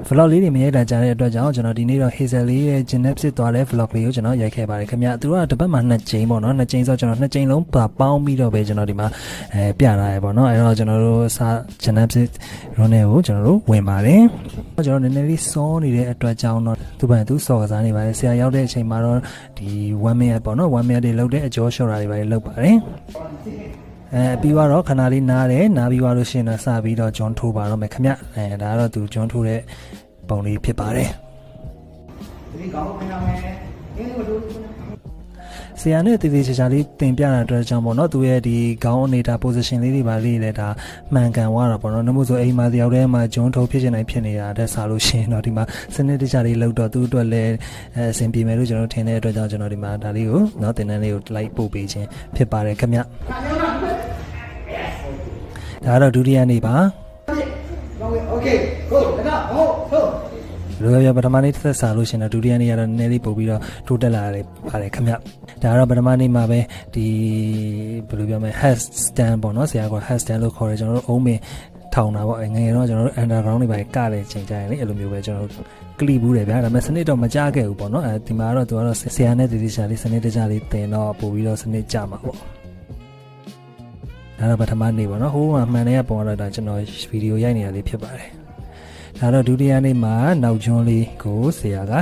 vlog လေးတွေမရိုက်တာကြားတဲ့အတွက်ကြောင့်ကျွန်တော်ဒီနေ့တော့ Hazel လေးရဲ့ Gymnast ဖြစ်သွားတဲ့ vlog လေးကိုကျွန်တော်ရိုက်ခဲ့ပါတယ်ခင်ဗျသူကတစ်ပတ်မှာ2ကြိမ်ပေါ့နော်2ကြိမ်ဆိုတော့ကျွန်တော်2ကြိမ်လုံးပေါင်းပြီးတော့ပဲကျွန်တော်ဒီမှာပြထားရပေါ့နော်အဲ့တော့ကျွန်တော်တို့စာ Gymnast ရုံးထဲကိုကျွန်တော်တို့ဝင်ပါတယ်ကျွန်တော်နည်းနည်းလေးစောနေတဲ့အတွက်ကြောင့်တော့သူ့ဘာသူစောကစားနေပါတယ်ဆရာရောက်တဲ့အချိန်မှာတော့ဒီ1 minute ပေါ့နော်1 minute တွေလောက်တဲ့အကျော်လျှော့တာတွေပဲလောက်ပါတယ်ပြီးတော့ခဏလေးနားတယ်နားပြီးသွားလို့ရှိရင်တော့စပြီးတော့ဂျွန်ထိုးပါတော့မယ်ခင်ဗျဒါကတော့သူဂျွန်ထိုးတဲ့ပုံလေးဖြစ်ပါတယ်ဒီကောင်းခင်ဗျာမယ်အင်းတို့ဆရာနဲ့တေးသေးချာချာလေးတင်ပြတာအတွက်ကြောင့်ပေါ့နော်သူရဲ့ဒီခေါင်းအနေတာ position လေးတွေပါလေးလည်းဒါမှန်ကန်သွားတာပေါ့နော်နှမို့ဆိုအိမ်မှာတယောက်တည်းမှာဂျွန်ထိုးဖြစ်နေနိုင်ဖြစ်နေတာတဲ့ဆာလို့ရှိရင်တော့ဒီမှာစနစ်တကျလေးလောက်တော့သူ့အတွက်လည်းအဆင်ပြေမယ်လို့ကျွန်တော်ထင်တဲ့အတွက်ကြောင့်ကျွန်တော်ဒီမှာဒါလေးကိုနော်တင်တန်းလေးကိုလိုက်ပို့ပေးခြင်းဖြစ်ပါတယ်ခင်ဗျဒါကတော့ဒုတိယနေ့ပါโอเคကိုဒါကဟုတ်လိုရပထမနေ့သက်စာလို့ရှင်တော့ဒုတိယနေ့ကတော့နည်းနည်းလေးပို့ပြီးတော့ထိုးတက်လာရတယ်ပါတယ်ခင်ဗျဒါကတော့ပထမနေ့မှာပဲဒီဘယ်လိုပြောမလဲ head stand ပေါ့နော်ဆရာက head stand လို့ခေါ်တယ်ကျွန်တော်တို့အုံးပင်ထောင်တာပေါ့ငယ်ငယ်တော့ကျွန်တော်တို့ underground တွေပဲကတဲ့ချိန်ကြရင်လေအဲ့လိုမျိုးပဲကျွန်တော်တို့ကလီဘူးတယ်ဗျာဒါပေမဲ့စနစ်တော့မကြခဲ့ဘူးပေါ့နော်ဒီမှာတော့သူကတော့ဆရာနဲ့တတိချာလေးစနစ်တကျလေးတင်တော့ပို့ပြီးတော့စနစ်ကြမှာပေါ့ဒါတော့ပထမနေ့ပေါ့နော်ဟိုမှာမှန်တဲ့ပုံတော့ဒါကျွန်တော်ဗီဒီယိုရိုက်နေတာလေးဖြစ်ပါတယ်ဒါတော့ဒုတိယနေ့မှာနောက်ကျွန်းလေးကိုဆရာက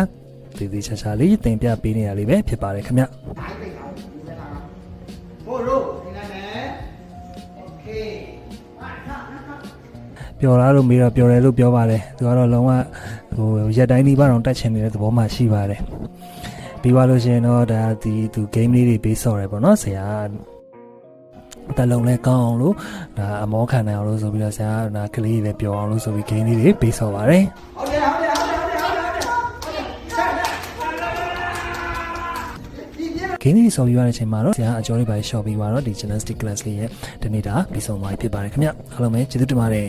တည်တည်ချာချာလေးတင်ပြပေးနေတာလေးပဲဖြစ်ပါတယ်ခင်ဗျပျော်လားလို့မေးတော့ပျော်တယ်လို့ပြောပါတယ်သူကတော့လုံးဝဟိုရက်တိုင်းဒီပါတော့တက်ချင်နေတဲ့သဘောမှရှိပါတယ်ပြီးသွားလို့ရှိရင်တော့ဒါဒီသူ game လေးတွေပေးဆော်တယ်ပေါ့နော်ဆရာတလုံးလဲကောင်းအောင်လို့ဒါအမောခံနိုင်အောင်လို့ဆိုပြီးတော့ဆရာကကလေးတွေလည်းပျော်အောင်လို့ဆိုပြီး game လေးတွေပေးဆော်ပါတယ်ဟုတ်တယ်ဂိမ်းလေးဆော်ပြီးရတဲ့အချိန်မှာတော့ဆရာအကျော်လေးပါရှော့ပြီးသွားတော့ဒီ gymnastic class လေးရဲ့ဒီနေ့ဒါပြီးဆုံးသွားပြီဖြစ်ပါတယ်ခင်ဗျအားလုံးပဲကျေးဇူးတင်ပါတယ်